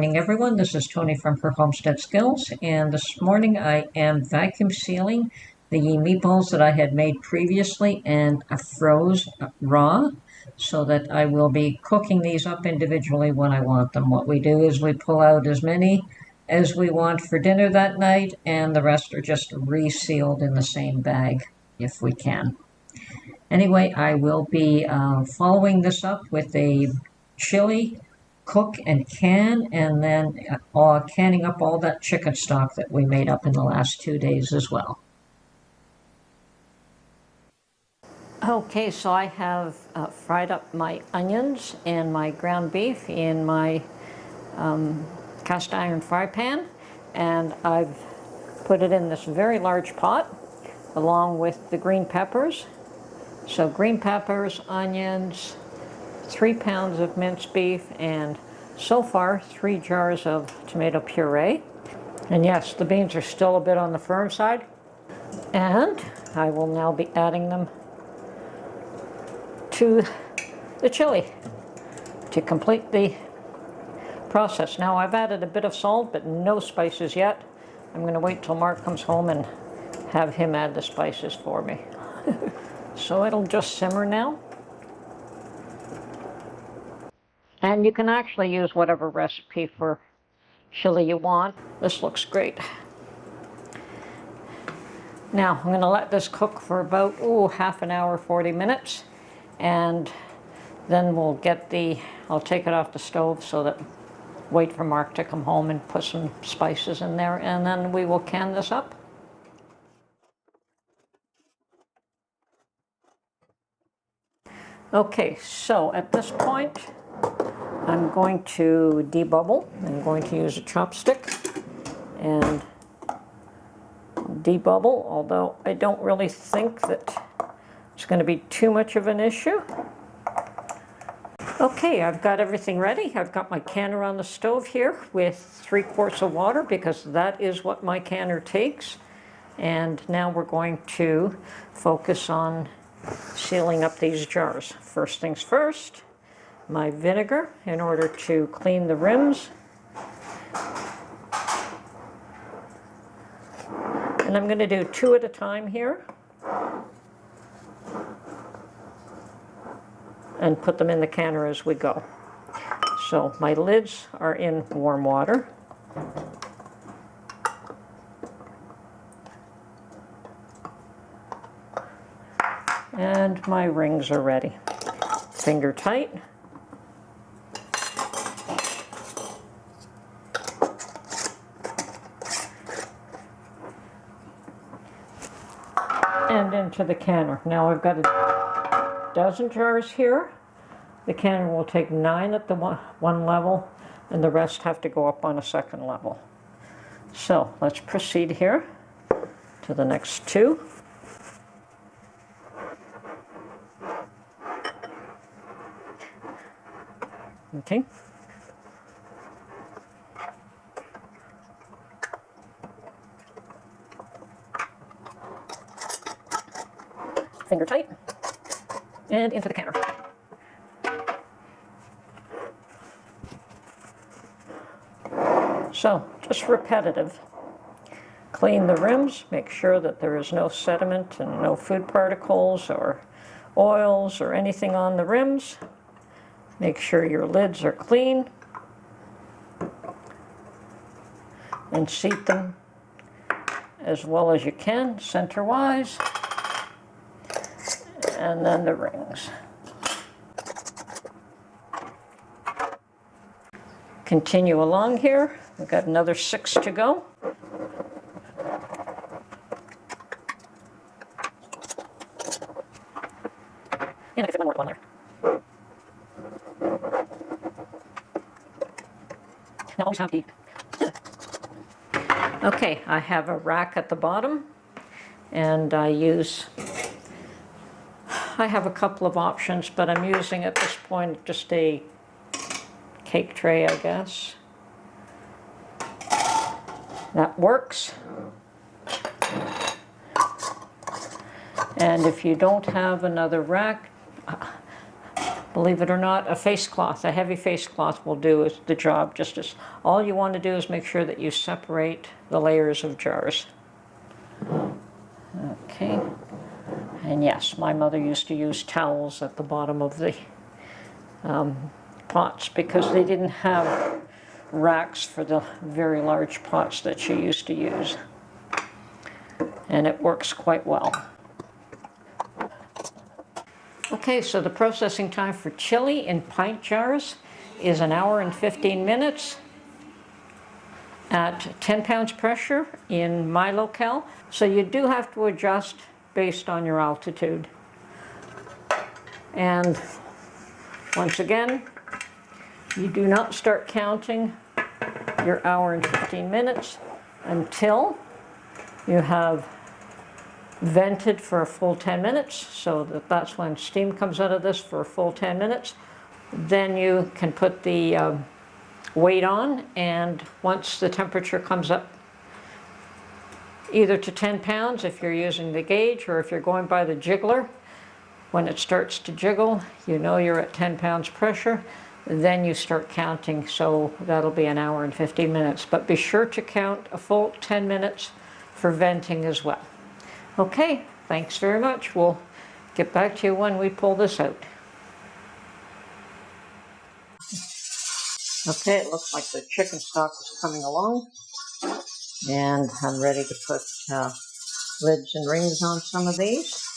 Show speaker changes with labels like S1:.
S1: morning, everyone. This is Tony from Her Homestead Skills, and this morning I am vacuum sealing the meatballs that I had made previously and froze raw, so that I will be cooking these up individually when I want them. What we do is we pull out as many as we want for dinner that night, and the rest are just resealed in the same bag if we can. Anyway, I will be following this up with a chili cook and can, and then canning up all that chicken stock that we made up in the last 2 days as well. Okay, so I have fried up my onions and my ground beef in my cast iron fry pan, and I've put it in this very large pot along with the green peppers. So green peppers, onions, 3 pounds of minced beef, and so far 3 jars of tomato puree. And yes, the beans are still a bit on the firm side. And I will now be adding them to the chili to complete the process. Now I've added a bit of salt, but no spices yet. I'm going to wait till Mark comes home and have him add the spices for me. So it'll just simmer now. And you can actually use whatever recipe for chili you want. This looks great. Now I'm going to let this cook for about half an hour, 40 minutes. And then we'll I'll take it off the stove so that wait for Mark to come home and put some spices in there, and then we will can this up. Okay, so at this point, I'm going to debubble. I'm going to use a chopstick and debubble, although I don't really think that it's going to be too much of an issue. Okay, I've got everything ready. I've got my canner on the stove here with 3 quarts of water because that is what my canner takes. And now we're going to focus on sealing up these jars. First things first, my vinegar in order to clean the rims. And I'm going to do 2 at a time here. And put them in the canner as we go. So my lids are in warm water. And my rings are ready. Finger tight. And into the canner. Now I've got a dozen jars here. The canner will take 9 at the one level, and the rest have to go up on a second level. So let's proceed here to the next 2. Okay. Finger tight. And into the canner. So, just repetitive. Clean the rims, make sure that there is no sediment and no food particles or oils or anything on the rims. Make sure your lids are clean. And seat them as well as you can, center-wise. And then the rings. Continue along here. We've got another 6 to go. And I can fit one more on there. Now always have heat. Okay, I have a rack at the bottom, and I have a couple of options, but I'm using at this point just a cake tray, I guess. That works. And if you don't have another rack, Believe it or not, a face cloth, a heavy face cloth will do the job just as. All you want to do is make sure that you separate the layers of jars. Okay. And yes, my mother used to use towels at the bottom of the pots because they didn't have racks for the very large pots that she used to use. And it works quite well. Okay, so the processing time for chili in pint jars is 1 hour and 15 minutes at 10 pounds pressure in my locale. So you do have to adjust based on your altitude. And once again, you do not start counting your 1 hour and 15 minutes until you have vented for a full 10 minutes, so that's when steam comes out of this for a full 10 minutes. Then you can put the weight on, and once the temperature comes up either to 10 pounds if you're using the gauge, or if you're going by the jiggler, when it starts to jiggle, you know you're at 10 pounds pressure, then you start counting, so that'll be 1 hour and 15 minutes. But be sure to count a full 10 minutes for venting as well. Okay, thanks very much. We'll get back to you when we pull this out. Okay, it looks like the chicken stock is coming along, and I'm ready to put lids and rings on some of these.